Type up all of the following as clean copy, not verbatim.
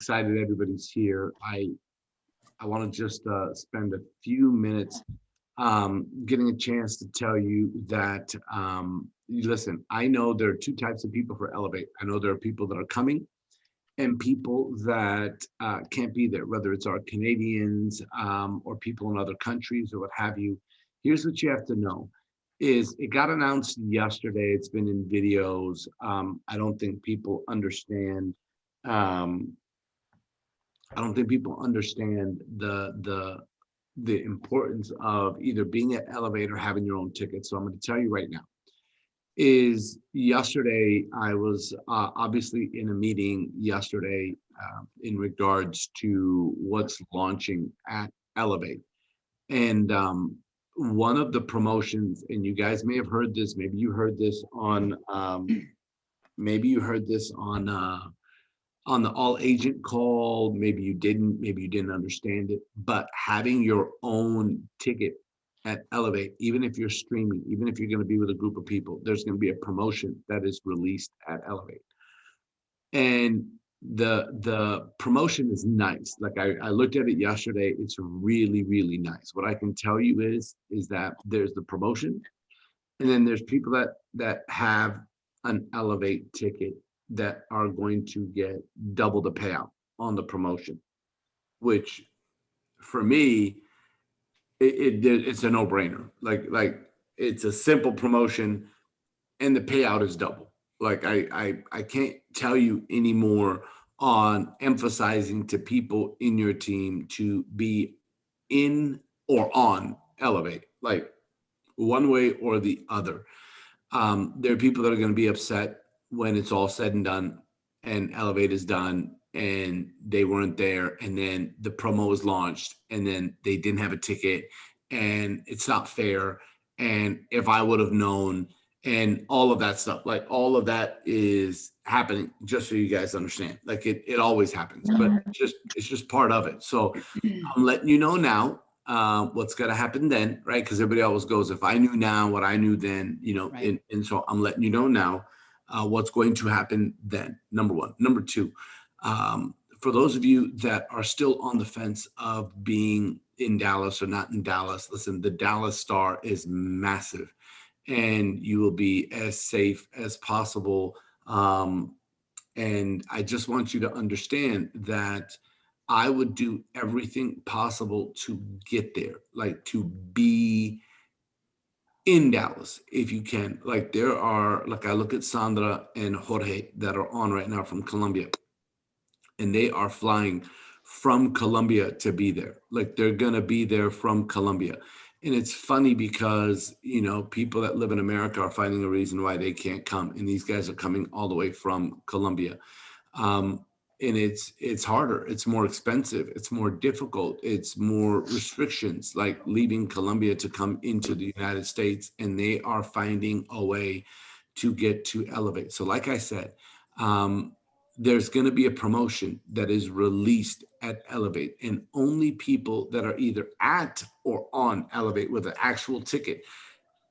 excited everybody's here. I want to just spend a few minutes getting a chance to tell you that listen. I know there are two types of people for Elevate. I know there are people that are coming and people that can't be there, whether it's our Canadians or people in other countries or what have you. Here's what you have to know is it got announced yesterday. It's been in videos. I don't think people understand. Um, I don't think people understand the importance of either being at Elevate or having your own ticket. So I'm going to tell you right now is yesterday I was obviously in a meeting yesterday in regards to what's launching at Elevate. And one of the promotions, and you guys may have heard this, maybe you heard this on the all agent call, maybe you didn't understand it, but having your own ticket at Elevate, even if you're streaming, even if you're going to be with a group of people, there's going to be a promotion that is released at Elevate. And the promotion is nice. Like I looked at it yesterday. It's really, really nice. What I can tell you is that there's the promotion, and then there's people that have an Elevate ticket that are going to get double the payout on the promotion, which for me, it's a no-brainer. Like it's a simple promotion and the payout is double. Like I can't tell you anymore on emphasizing to people in your team to be in or on Elevate, like one way or the other. There are people that are going to be upset when it's all said and done and Elevate is done and they weren't there. And then the promo was launched and then they didn't have a ticket and it's not fair. And if I would have known and all of that stuff, like all of that is happening just so you guys understand. Like it always happens, but it's just part of it. So I'm letting you know now what's going to happen then, right? Because everybody always goes, if I knew now what I knew then, Right. and so I'm letting you know now what's going to happen then, number one. Number two, for those of you that are still on the fence of being in Dallas or not in Dallas, listen, the Dallas Star is massive and you will be as safe as possible. And I just want you to understand that I would do everything possible to get there, like to be in Dallas if you can. Like there are, like I look at Sandra and Jorge that are on right now from Colombia, and they are flying from Colombia to be there. Like they're gonna be there from Colombia. And it's funny because, people that live in America are finding a reason why they can't come. And these guys are coming all the way from Colombia. Um, and it's harder, it's more expensive, it's more difficult, it's more restrictions, like leaving Colombia to come into the United States, and they are finding a way to get to Elevate. So, like I said, um, there's going to be a promotion that is released at Elevate, and only people that are either at or on Elevate with an actual ticket.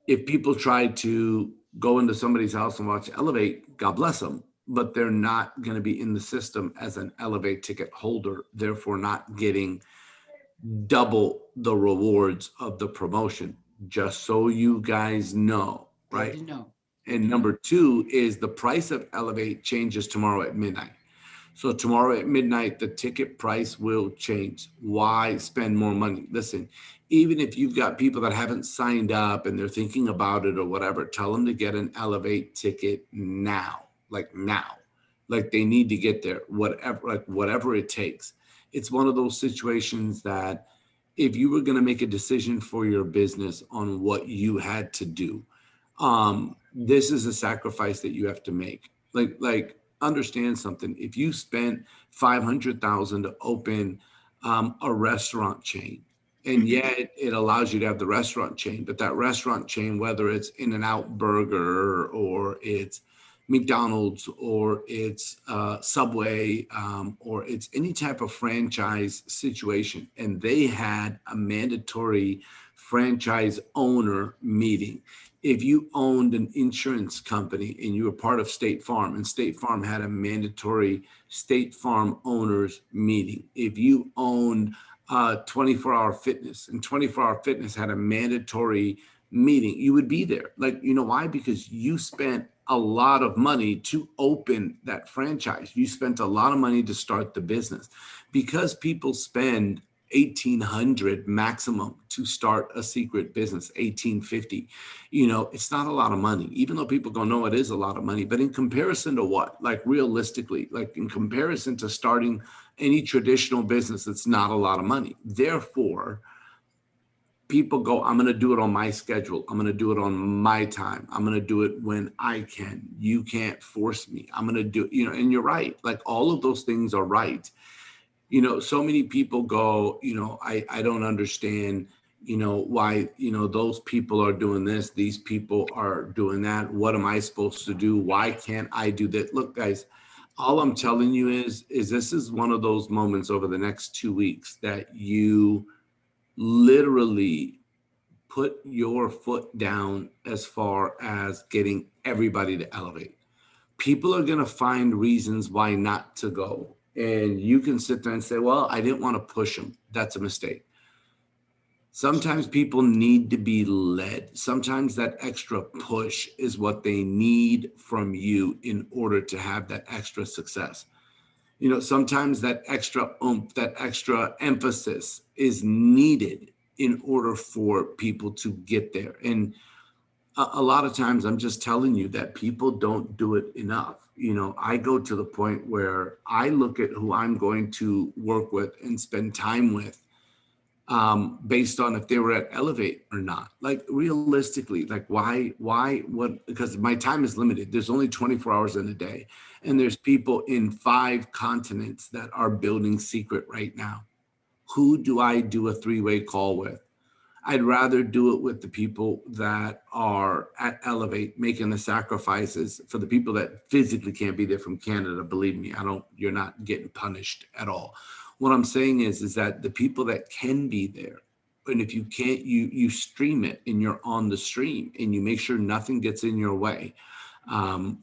If people try to go into somebody's house and watch Elevate, God bless them, but they're not going to be in the system as an Elevate ticket holder, therefore not getting double the rewards of the promotion. Just so you guys know, Good right? to know. Good And to know. number two is the price of Elevate changes tomorrow at midnight. So tomorrow at midnight, the ticket price will change. Why spend more money? Listen, even if you've got people that haven't signed up and they're thinking about it or whatever, tell them to get an Elevate ticket now, like now, like they need to get there, whatever it takes. It's one of those situations that if you were going to make a decision for your business on what you had to do, this is a sacrifice that you have to make. Like understand something. If you spent 500,000 to open a restaurant chain, and yet it allows you to have the restaurant chain, but that restaurant chain, whether it's In and Out Burger or it's McDonald's or it's Subway or it's any type of franchise situation, and they had a mandatory franchise owner meeting, If you owned an insurance company and you were part of State Farm, and State Farm had a mandatory State Farm owners meeting, if you owned 24-hour fitness and 24-hour fitness had a mandatory meeting, you would be there. Like, you know why? Because you spent a lot of money to open that franchise. You spent a lot of money to start the business. Because people spend 1800 maximum to start a secret business, 1850. It's not a lot of money, even though people go, no, it is a lot of money. But in comparison to what? Like realistically, like in comparison to starting any traditional business, it's not a lot of money. Therefore, people go, I'm going to do it on my schedule. I'm going to do it on my time. I'm going to do it when I can. You can't force me. I'm going to do, and you're right. Like all of those things are right. So many people go, I don't understand, why, those people are doing this. These people are doing that. What am I supposed to do? Why can't I do that? Look, guys, all I'm telling you is this is one of those moments over the next 2 weeks that you literally put your foot down as far as getting everybody to elevate. People are going to find reasons why not to go. And you can sit there and say, well, I didn't want to push them. That's a mistake. Sometimes people need to be led. Sometimes that extra push is what they need from you in order to have that extra success. Sometimes that extra oomph, that extra emphasis is needed in order for people to get there. And a lot of times I'm just telling you that people don't do it enough. I go to the point where I look at who I'm going to work with and spend time with based on if they were at Elevate or not. Like realistically, like what? Because my time is limited. There's only 24 hours in a day. And there's people in 5 continents that are building secret right now. Who do I do a 3-way call with? I'd rather do it with the people that are at Elevate making the sacrifices for the people that physically can't be there from Canada. Believe me, you're not getting punished at all. What I'm saying is that the people that can be there, and if you can't, you stream it and you're on the stream and you make sure nothing gets in your way.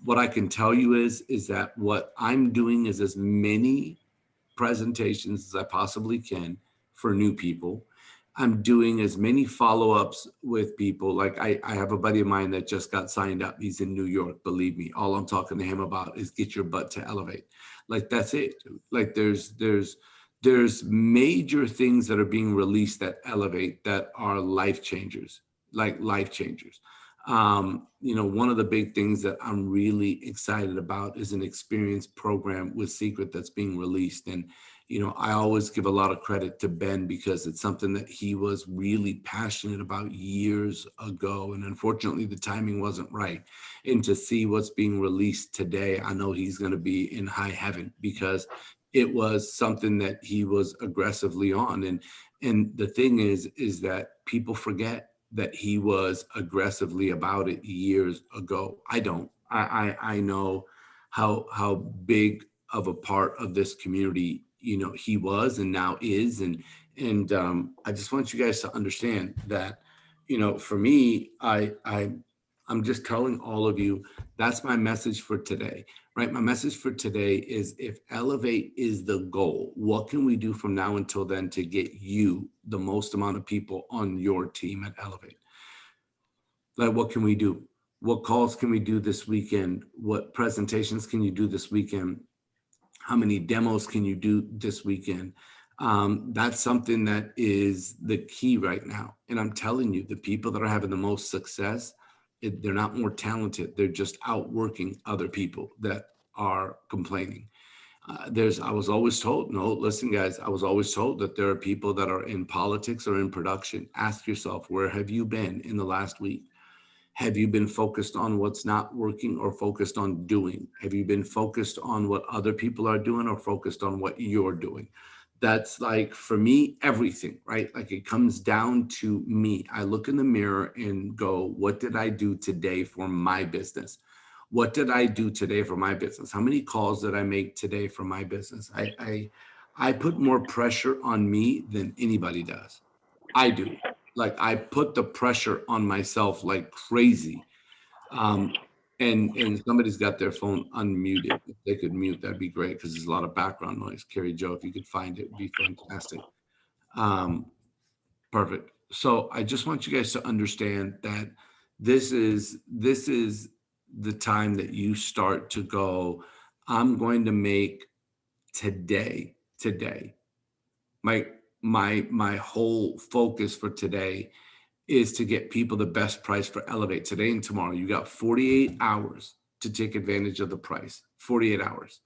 What I can tell you is that what I'm doing is as many presentations as I possibly can for new people. I'm doing as many follow-ups with people. Like I have a buddy of mine that just got signed up. He's in New York. Believe me, all I'm talking to him about is get your butt to Elevate. Like that's it. Like there's major things that are being released at Elevate that are life changers, like life changers. One of the big things that I'm really excited about is an experience program with Secret that's being released. And I always give a lot of credit to Ben because it's something that he was really passionate about years ago. And unfortunately, the timing wasn't right. And to see what's being released today, I know he's going to be in high heaven because it was something that he was aggressively on. And the thing is that people forget that he was aggressively about it years ago. I don't. I know how big of a part of this community he was and now is, and I just want you guys to understand that for me, I'm just telling all of you that's my message for today, right? My message for today is if Elevate is the goal, what can we do from now until then to get you the most amount of people on your team at Elevate? Like, what can we do? What calls can we do this weekend? What presentations can you do this weekend? How many demos can you do this weekend? That's something that is the key right now. And I'm telling you, the people that are having the most success, they're not more talented. They're just outworking other people that are complaining. I was always told, no, listen, guys, I was always told that there are people that are in politics or in production. Ask yourself, where have you been in the last week? Have you been focused on what's not working or focused on doing? Have you been focused on what other people are doing or focused on what you're doing? That's like, for me, everything, right? Like it comes down to me. I look in the mirror and go, what did I do today for my business? What did I do today for my business? How many calls did I make today for my business? I put more pressure on me than anybody does. I do. Like I put the pressure on myself like crazy. Um, and somebody's got their phone unmuted. If they could mute, that'd be great because there's a lot of background noise. Carrie Joe, if you could find it, it'd be fantastic. Um, Perfect. So I just want you guys to understand that this is the time that you start to go, I'm going to make today, my my whole focus for today is to get people the best price for Elevate today and tomorrow. You got 48 hours to take advantage of the price. 48 hours.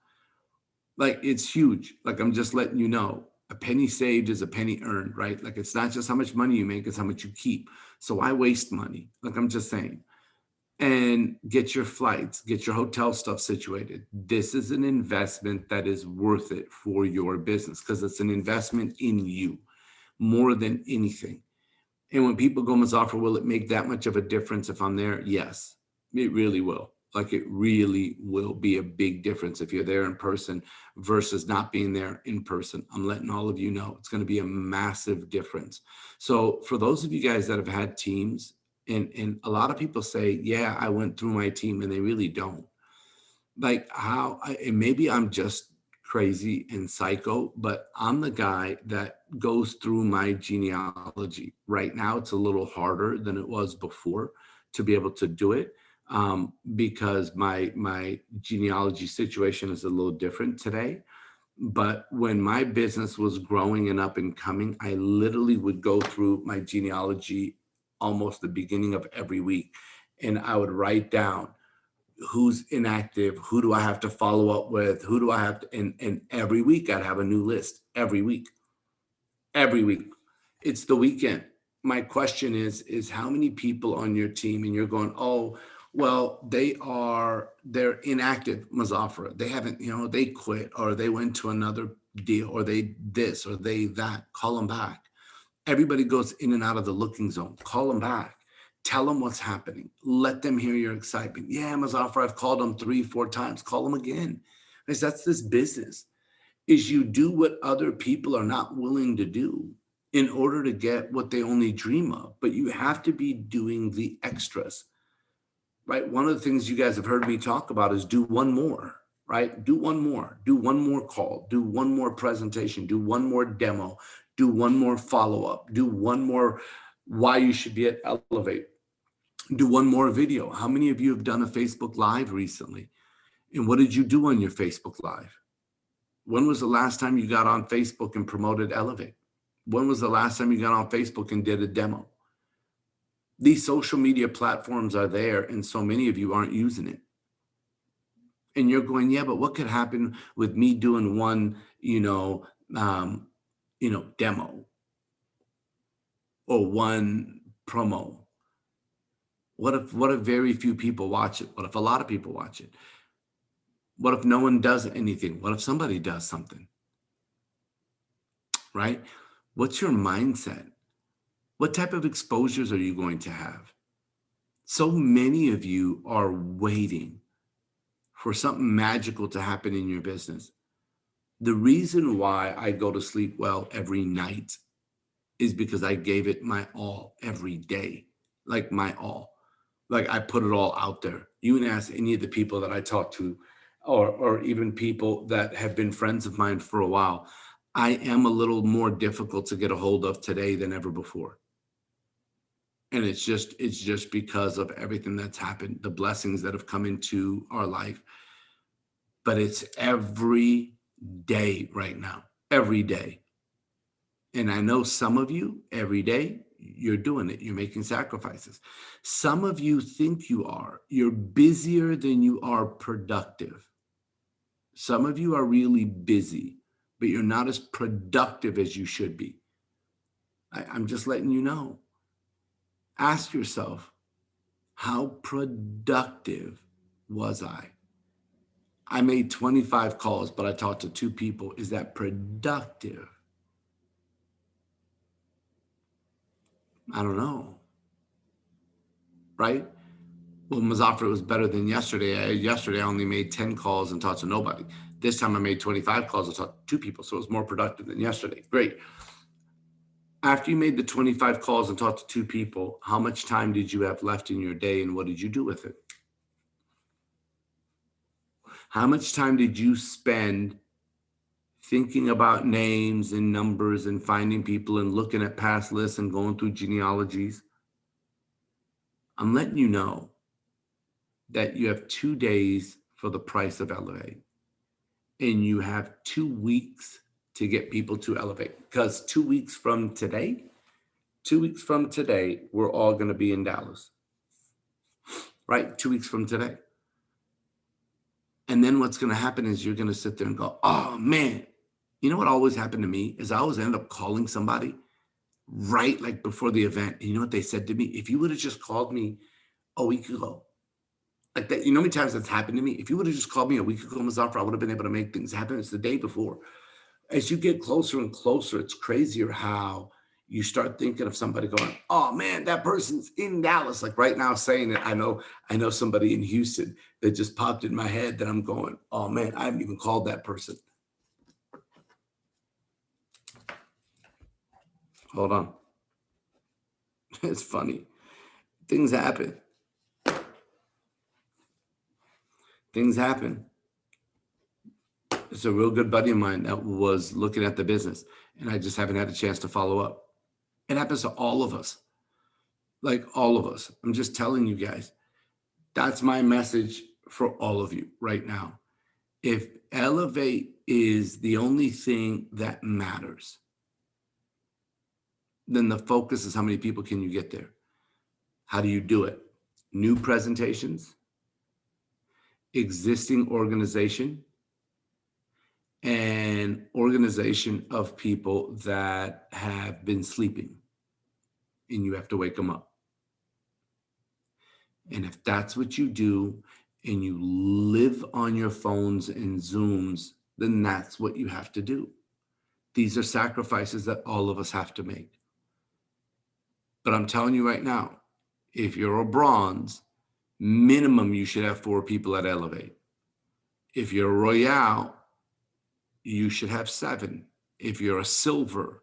Like it's huge. Like I'm just letting you know, a penny saved is a penny earned, right? Like it's not just how much money you make, it's how much you keep. So I waste money. Like I'm just saying. And get your flights, get your hotel stuff situated. This is an investment that is worth it for your business because it's an investment in you more than anything. And when people go, Mazafar, will it make that much of a difference if I'm there? Yes, it really will. Like it really will be a big difference if you're there in person versus not being there in person. I'm letting all of you know it's going to be a massive difference. So for those of you guys that have had teams, and a lot of people say, yeah, I went through my team, and they really don't. Like and maybe I'm just crazy and psycho, but I'm the guy that goes through my genealogy. Right now, it's a little harder than it was before to be able to do it, because my genealogy situation is a little different today. But when my business was growing and up and coming, I literally would go through my genealogy almost the beginning of every week, and I would write down who's inactive, who do I have to follow up with, who do I have to, and every week I'd have a new list every week. It's the weekend. My question is how many people on your team, and you're going, oh, well, they're inactive, Mazafra. They haven't, they quit or they went to another deal or they this or they that. Call them back. Everybody goes in and out of the looking zone. Call them back. Tell them what's happening. Let them hear your excitement. Yeah, Mazafar, I've called them 3, 4 times. Call them again. Because that's this business, is you do what other people are not willing to do in order to get what they only dream of. But you have to be doing the extras, right? One of the things you guys have heard me talk about is do one more, right? Do one more call, do one more presentation, do one more demo, do one more follow-up, do one more why you should be at Elevate, do one more video. How many of you have done a Facebook Live recently? And what did you do on your Facebook Live? When was the last time you got on Facebook and promoted Elevate? When was the last time you got on Facebook and did a demo? These social media platforms are there, and so many of you aren't using it. And you're going, yeah, but what could happen with me doing one, demo or one promo? What if very few people watch it? What if a lot of people watch it? What if no one does anything? What if somebody does something? Right? What's your mindset? What type of exposures are you going to have? So many of you are waiting for something magical to happen in your business. The reason why I go to sleep well every night is because I gave it my all every day, like my all. Like I put it all out there. You can ask any of the people that I talk to, or even people that have been friends of mine for a while. I am a little more difficult to get a hold of today than ever before. And it's just because of everything that's happened, the blessings that have come into our life. But it's every day right now, every day. And I know some of you, every day, you're doing it. You're making sacrifices. Some of you think you are. You're busier than you are productive. Some of you are really busy, but you're not as productive as you should be. I'm just letting you know. Ask yourself, how productive was I? I made 25 calls, but I talked to 2 people. Is that productive? I don't know. Right? Well, Mazafra was better than yesterday. Yesterday, I only made 10 calls and talked to nobody. This time I made 25 calls and talked to 2 people. So it was more productive than yesterday. Great. After you made the 25 calls and talked to 2 people, how much time did you have left in your day and what did you do with it? How much time did you spend thinking about names and numbers and finding people and looking at past lists and going through genealogies? I'm letting you know that you have 2 days for the price of Elevate, and you have 2 weeks to get people to Elevate, because 2 weeks from today, 2 weeks from today, we're all going to be in Dallas, right? 2 weeks from today. And then what's going to happen is you're going to sit there and go, oh man, you know what always happened to me is I always end up calling somebody right like before the event. And you know what they said to me? If you would have just called me a week ago, like that, you know how many times that's happened to me? If you would have just called me a week ago, Mazafar, I would have been able to make things happen. It's the day before. As you get closer and closer, it's crazier how you start thinking of somebody going, oh man, that person's in Dallas. Like right now saying it, I know somebody in Houston that just popped in my head that I'm going, oh man, I haven't even called that person. Hold on. It's funny. Things happen. Things happen. It's a real good buddy of mine that was looking at the business, and I just haven't had a chance to follow up. It happens to all of us, like all of us. I'm just telling you guys, that's my message for all of you right now. If Elevate is the only thing that matters, then the focus is how many people can you get there? How do you do it? New presentations, existing organization, and organization of people that have been sleeping, and you have to wake them up. And if that's what you do and you live on your phones and Zooms, then that's what you have to do. These are sacrifices that all of us have to make. But I'm telling you right now, if you're a bronze, minimum you should have 4 people at Elevate. If you're a Royale, you should have 7. If you're a silver,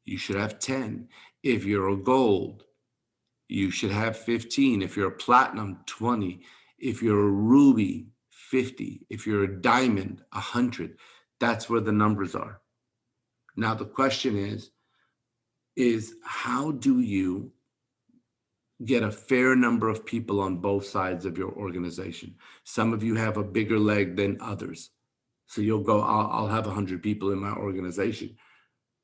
you should have 10. If you're a gold, you should have 15. If you're a platinum, 20. If you're a ruby, 50. If you're a diamond, 100. That's where the numbers are. Now the question is how do you get a fair number of people on both sides of your organization? Some of you have a bigger leg than others. So you'll go, I'll have 100 people in my organization,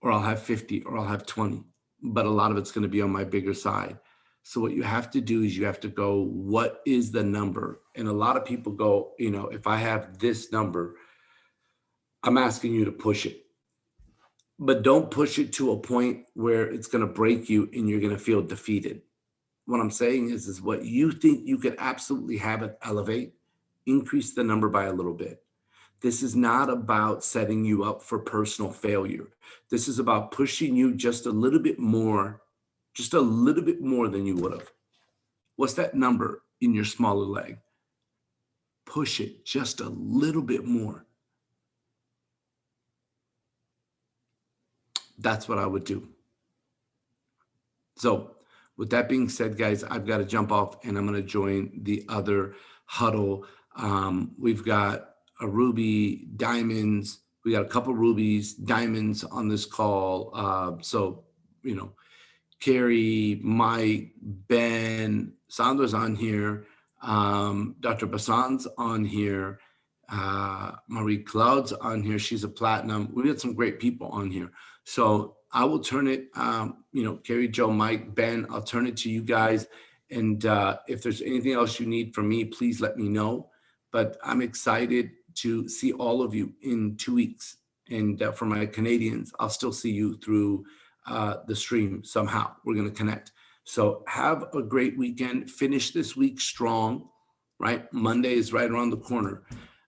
or I'll have 50, or I'll have 20. But a lot of it's going to be on my bigger side. So what you have to do is you have to go, what is the number? And a lot of people go, you know, if I have this number, I'm asking you to push it. But don't push it to a point where it's going to break you and you're going to feel defeated. What I'm saying is what you think you could absolutely have it Elevate, increase the number by a little bit. This is not about setting you up for personal failure. This is about pushing you just a little bit more than you would have. What's that number in your smaller leg? Push it just a little bit more. That's what I would do. So with that being said, guys, I've got to jump off and I'm going to join the other huddle. We've got a ruby, diamonds. We got a couple rubies, diamonds on this call. So, you know, Carrie, Mike, Ben, Sandra's on here. Dr. Bassan's on here. Marie Cloud's on here. She's a platinum. We got some great people on here. So I will turn it, Carrie, Joe, Mike, Ben, I'll turn it to you guys. And if there's anything else you need from me, please let me know. But I'm excited to see all of you in 2 weeks. And for my Canadians, I'll still see you through the stream somehow. We're going to connect. So have a great weekend. Finish this week strong, right? Monday is right around the corner.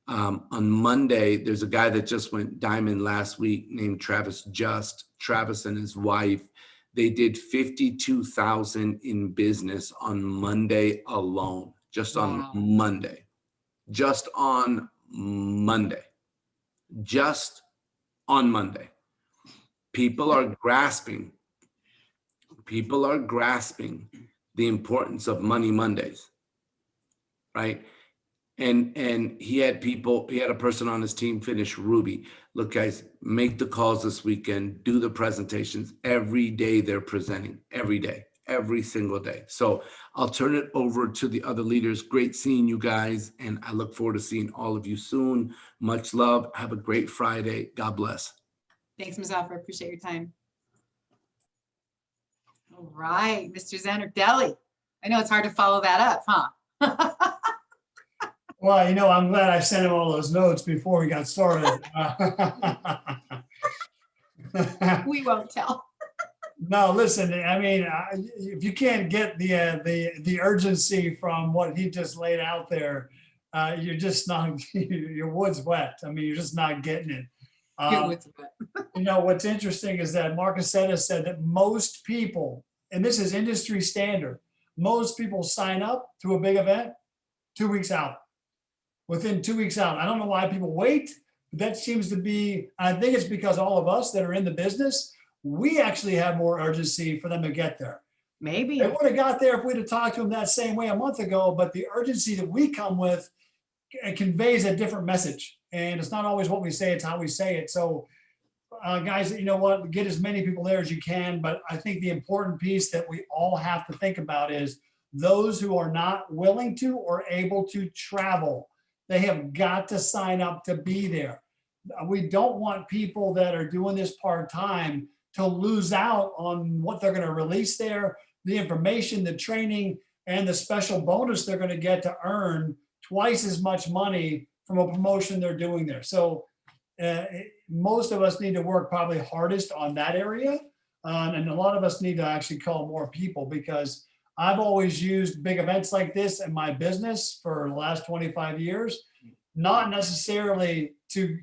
On Monday, there's a guy that just went diamond last week named Travis Just. Travis and his wife, they did 52,000 in business on Monday alone, just on Monday, just on Monday, just on Monday. People are grasping people are grasping the importance of Money Mondays, right? And he had a person on his team finish Ruby. Look, guys, make the calls this weekend, do the presentations every day. They're presenting every day, every single day. So I'll turn it over to the other leaders. Great seeing you guys, and I look forward to seeing all of you soon. Much love. Have a great Friday. God bless. Thanks, Muzaffar. Appreciate your time. All right, Mr. Zanardelli. I know it's hard to follow that up, huh? Well, you know, I'm glad I sent him all those notes before we got started. We won't tell. No, listen, I mean, if you can't get the urgency from what he just laid out there, you're just not, your wood's wet. I mean, you're just not getting it. You know, what's interesting is that Marcus said that most people, and this is industry standard, most people sign up to a big event 2 weeks out. Within 2 weeks out. I don't know why people wait, but that seems to be, I think it's because all of us that are in the business, we actually have more urgency for them to get there. Maybe. They would have got there if we'd have talked to them that same way a month ago, but the urgency that we come with conveys a different message. And it's not always what we say, it's how we say it. So guys, you know what, get as many people there as you can. But I think the important piece that we all have to think about is those who are not willing to or able to travel. They have got to sign up to be there. We don't want people that are doing this part-time to lose out on what they're going to release there, the information, the training, and the special bonus they're going to get to earn twice as much money from a promotion they're doing there. So most of us need to work probably hardest on that area. And a lot of us need to actually call more people, because I've always used big events like this in my business for the last 25 years, not necessarily to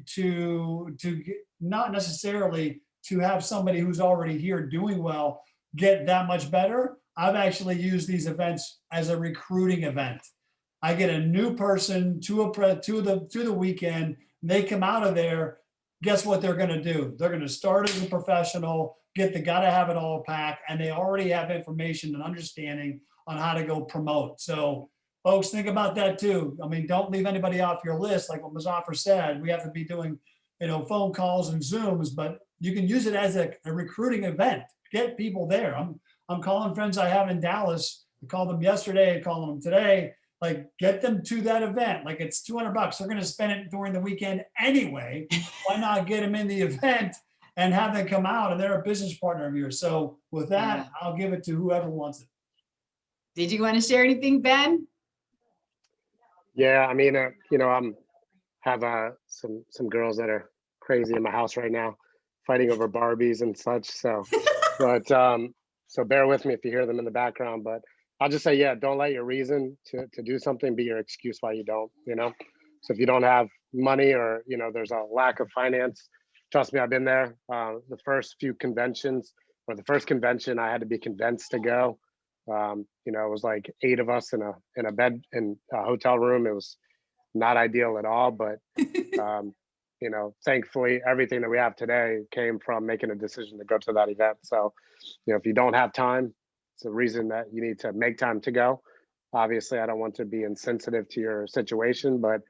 have somebody who's already here doing well get that much better. I've actually used these events as a recruiting event. I get a new person to the weekend. They come out of there. Guess what they're going to do? They're going to start as a professional, gotta have it all packed, and they already have information and understanding on how to go promote. So folks, think about that too. I mean, don't leave anybody off your list. Like what Muzaffar said, we have to be doing, you know, phone calls and Zooms, but you can use it as a recruiting event. Get people there. I'm calling friends I have in Dallas. I called them yesterday, I called them today. Like, get them to that event. Like, it's $200. They're going to spend it during the weekend anyway. Why not get them in the event and have them come out, and they're a business partner of yours. So with that, I'll give it to whoever wants it. Did you want to share anything, Ben? Yeah, I mean, you know, have some girls that are crazy in my house right now, fighting over Barbies and such. So, but so bear with me if you hear them in the background. But I'll just say, yeah, don't let your reason to do something be your excuse why you don't. You know, so if you don't have money, or you know, there's a lack of finance. Trust me, I've been there. The first few conventions, or the first convention, I had to be convinced to go. You know, it was like 8 of us in a bed in a hotel room. It was not ideal at all, but you know, thankfully, everything that we have today came from making a decision to go to that event. So, you know, if you don't have time, it's a reason that you need to make time to go. Obviously, I don't want to be insensitive to your situation, but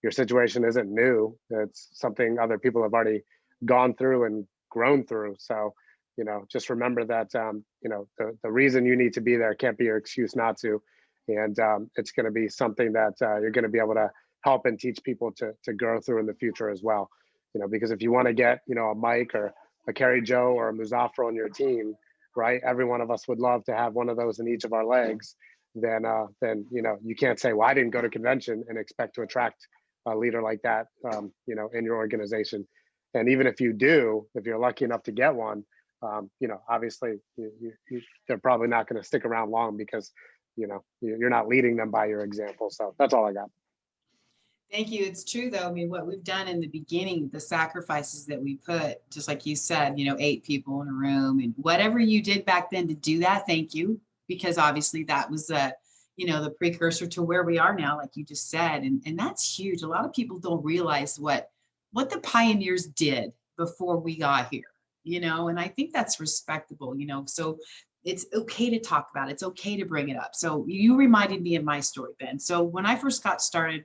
your situation isn't new. It's something other people have already gone through and grown through. So, you know, just remember that, you know, the reason you need to be there can't be your excuse not to. And it's going to be something that you're going to be able to help and teach people to grow through in the future as well. You know, because if you want to get, you know, a Mike or a Carrie Joe or a Muzaffar on your team, right? Every one of us would love to have one of those in each of our legs. Then, you know, you can't say, well, I didn't go to convention and expect to attract a leader like that, you know, in your organization. And even if you do, if you're lucky enough to get one, you know, obviously they're probably not going to stick around long, because, you know, you're not leading them by your example. So that's all I got. Thank you. It's true, though. I mean, what we've done in the beginning, the sacrifices that we put, just like you said, you know, 8 people in a room, and whatever you did back then to do that, thank you, because obviously that was you know, the precursor to where we are now, like you just said, and that's huge. A lot of people don't realize what the pioneers did before we got here, you know, and I think that's respectable, you know. So it's okay to talk about it. It's okay to bring it up. So you reminded me of my story, Ben. So when I first got started,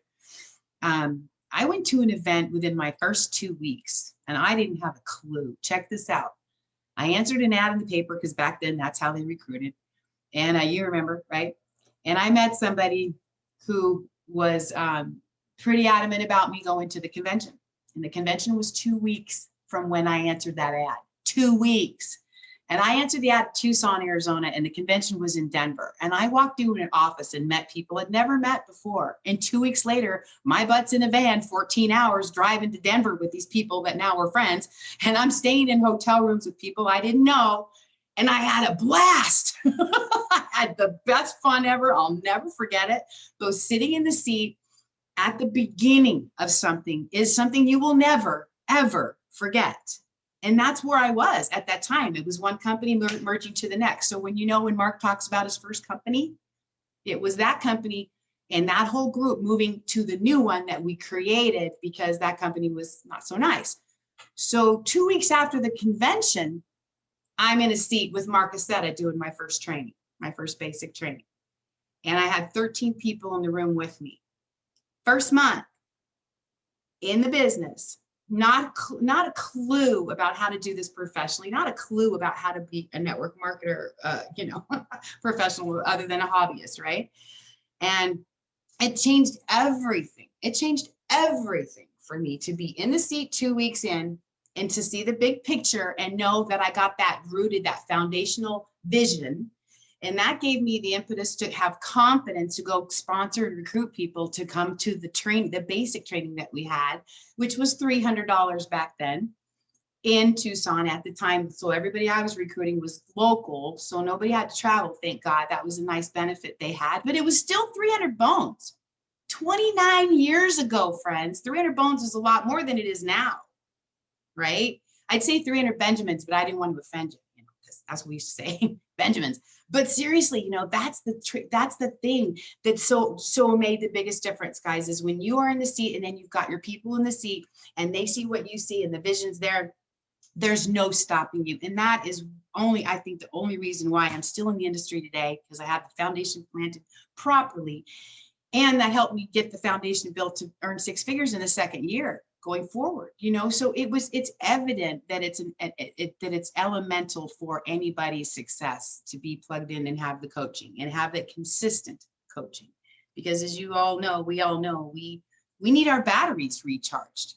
I went to an event within my first 2 weeks and I didn't have a clue. Check this out. I answered an ad in the paper because back then that's how they recruited. And you remember, right? And I met somebody who was pretty adamant about me going to the convention. And the convention was 2 weeks from when I answered that ad. 2 weeks. And I answered the ad in Tucson, Arizona, and the convention was in Denver. And I walked into an office and met people I'd never met before. And 2 weeks later, my butt's in a van, 14 hours driving to Denver with these people that now we're friends. And I'm staying in hotel rooms with people I didn't know. And I had a blast. I had the best fun ever. I'll never forget it. Though sitting in the seat at the beginning of something is something you will never, ever forget. And that's where I was at that time. It was one company merging to the next. So when Mark talks about his first company, it was that company and that whole group moving to the new one that we created because that company was not so nice. So 2 weeks after the convention, I'm in a seat with Mark Aceta doing my first training, my first basic training. And I had 13 people in the room with me. First month in the business. Not a clue about how to do this professionally, not a clue about how to be a network marketer, professional other than a hobbyist, right? And it changed everything. It changed everything for me to be in the seat 2 weeks in and to see the big picture and know that I got that rooted, that foundational vision. And that gave me the impetus to have confidence to go sponsor and recruit people to come to the training, the basic training that we had, which was $300 back then in Tucson at the time. So everybody I was recruiting was local. So nobody had to travel. Thank God. That was a nice benefit they had, but it was still 300 bones. 29 years ago, friends, 300 bones is a lot more than it is now, right? I'd say 300 Benjamins, but I didn't want to offend you, because that's what we used to say, Benjamins. But seriously, that's the thing that so made the biggest difference, guys, is when you are in the seat and then you've got your people in the seat and they see what you see and the vision's there, there's no stopping you. And that is I think the only reason why I'm still in the industry today, because I have the foundation planted properly. And that helped me get the foundation built to earn 6 figures in the second year going forward, so it's evident that it's elemental for anybody's success to be plugged in and have the coaching and have that consistent coaching, because as we all know, we need our batteries recharged,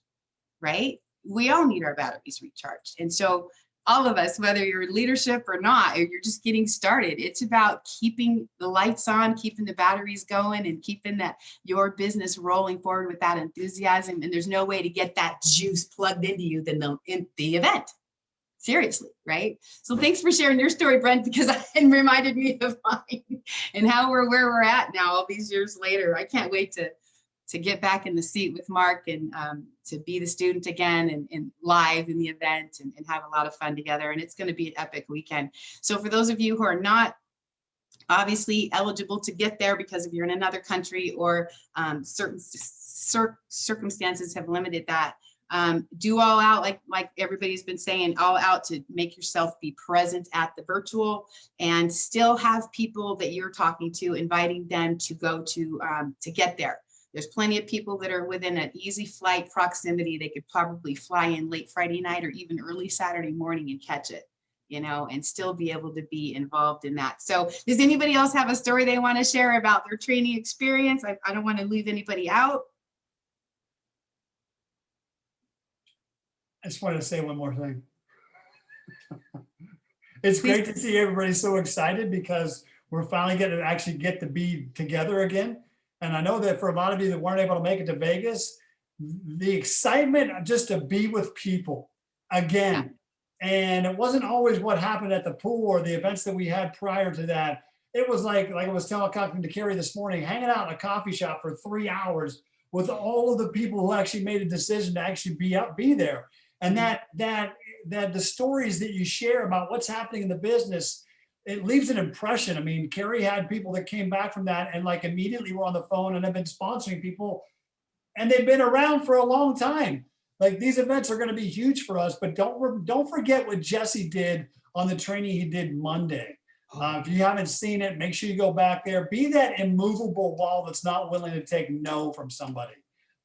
right? We all need our batteries recharged. And so all of us, whether you're in leadership or not, or you're just getting started, it's about keeping the lights on, keeping the batteries going, and keeping your business rolling forward with that enthusiasm. And there's no way to get that juice plugged into you than in the event. Seriously, right? So thanks for sharing your story, Brent, because it reminded me of mine and where we're at now all these years later. I can't wait to get back in the seat with Mark and to be the student again and live in the event and have a lot of fun together. And it's going to be an epic weekend. So for those of you who are not obviously eligible to get there because if you're in another country or certain circumstances have limited that, do all out, like everybody's been saying, all out to make yourself be present at the virtual and still have people that you're talking to, inviting them to go to get there. There's plenty of people that are within an easy flight proximity. They could probably fly in late Friday night or even early Saturday morning and catch it, and still be able to be involved in that. So does anybody else have a story they want to share about their training experience? I don't want to leave anybody out. I just wanted to say one more thing. It's great to see everybody so excited because we're finally going to actually get to be together again. And I know that for a lot of you that weren't able to make it to Vegas, the excitement just to be with people again. And it wasn't always what happened at the pool or the events that we had prior to that. It was like I was talking to Carrie this morning, hanging out in a coffee shop for 3 hours with all of the people who actually made a decision to actually be there. And that the stories that you share about what's happening in the business, it leaves an impression. I mean, Carrie had people that came back from that and immediately were on the phone and have been sponsoring people and they've been around for a long time. These events are going to be huge for us, but don't forget what Jesse did on the training he did Monday. If you haven't seen it, make sure you go back there. Be that immovable wall that's not willing to take no from somebody.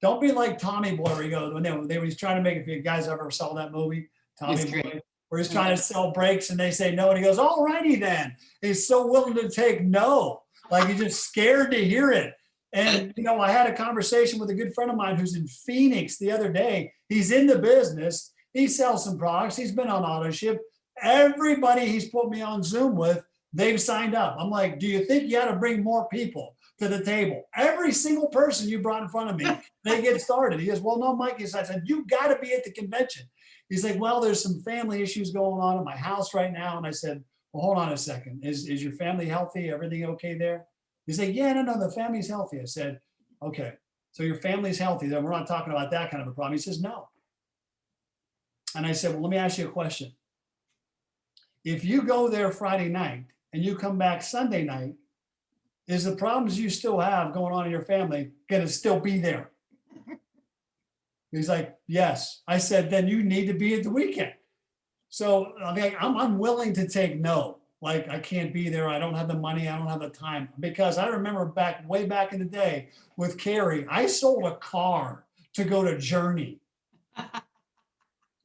Don't be like Tommy Boy where he goes, when he's trying to make, if you guys ever saw that movie, Tommy It's great. Boy, where he's trying to sell brakes and they say no, and he goes, all righty then. He's so willing to take no, like he's just scared to hear it. And, you know, I had a conversation with a good friend of mine who's in Phoenix the other day. He's in the business. He sells some products. He's been on auto ship. Everybody he's put me on Zoom with, they've signed up. I'm like, do you think you got to bring more people to the table? Every single person you brought in front of me, they get started. He goes, well, no, Mike. I said, you got to be at the convention. He's like, well, there's some family issues going on at my house right now. And I said, well, hold on a second. Is your family healthy? Everything okay there? He's like, yeah, no, the family's healthy. I said, okay, so your family's healthy. Then we're not talking about that kind of a problem. He says, no. And I said, well, let me ask you a question. If you go there Friday night and you come back Sunday night, is the problems you still have going on in your family going to still be there? He's like, yes. I said, then you need to be at the weekend. So I'm unwilling to take no. Like, I can't be there. I don't have the money. I don't have the time. Because I remember way back in the day with Carrie, I sold a car to go to Journey. Wow.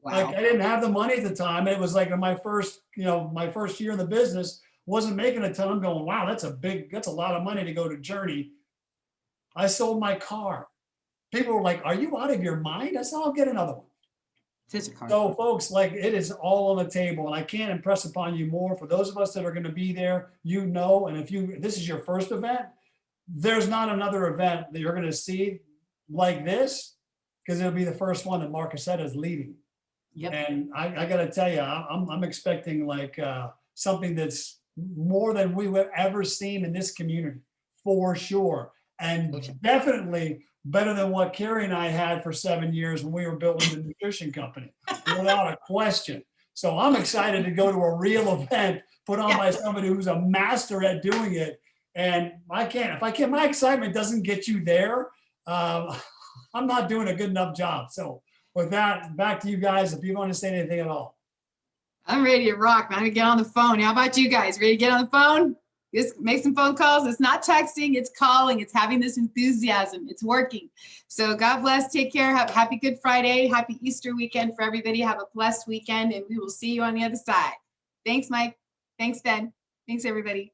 Like, I didn't have the money at the time. And it was like my first year in the business, wasn't making a ton. I'm going, wow, that's a lot of money to go to Journey. I sold my car. People were like, are you out of your mind? I said, I'll get another one. So folks, like, it is all on the table, and I can't impress upon you more. For those of us that are going to be there, you know, and if this is your first event, there's not another event that you're going to see like this, because it'll be the first one that Mark Cassetta is leading. Yep. And I got to tell you, I'm expecting like something that's more than we would ever seen in this community, for sure, and definitely better than what Carrie and I had for 7 years when we were building the nutrition company, without a question. So I'm excited to go to a real event put on by somebody who's a master at doing it. And my excitement doesn't get you there, I'm not doing a good enough job. So with that, back to you guys, if you want to say anything at all. I'm ready to rock, man. I'm gonna get on the phone. How about you guys? Ready to get on the phone? Just make some phone calls. It's not texting, it's calling. It's having this enthusiasm. It's working. So God bless. Take care. Have happy Good Friday. Happy Easter weekend for everybody. Have a blessed weekend, and we will see you on the other side. Thanks, Mike. Thanks, Ben. Thanks, everybody.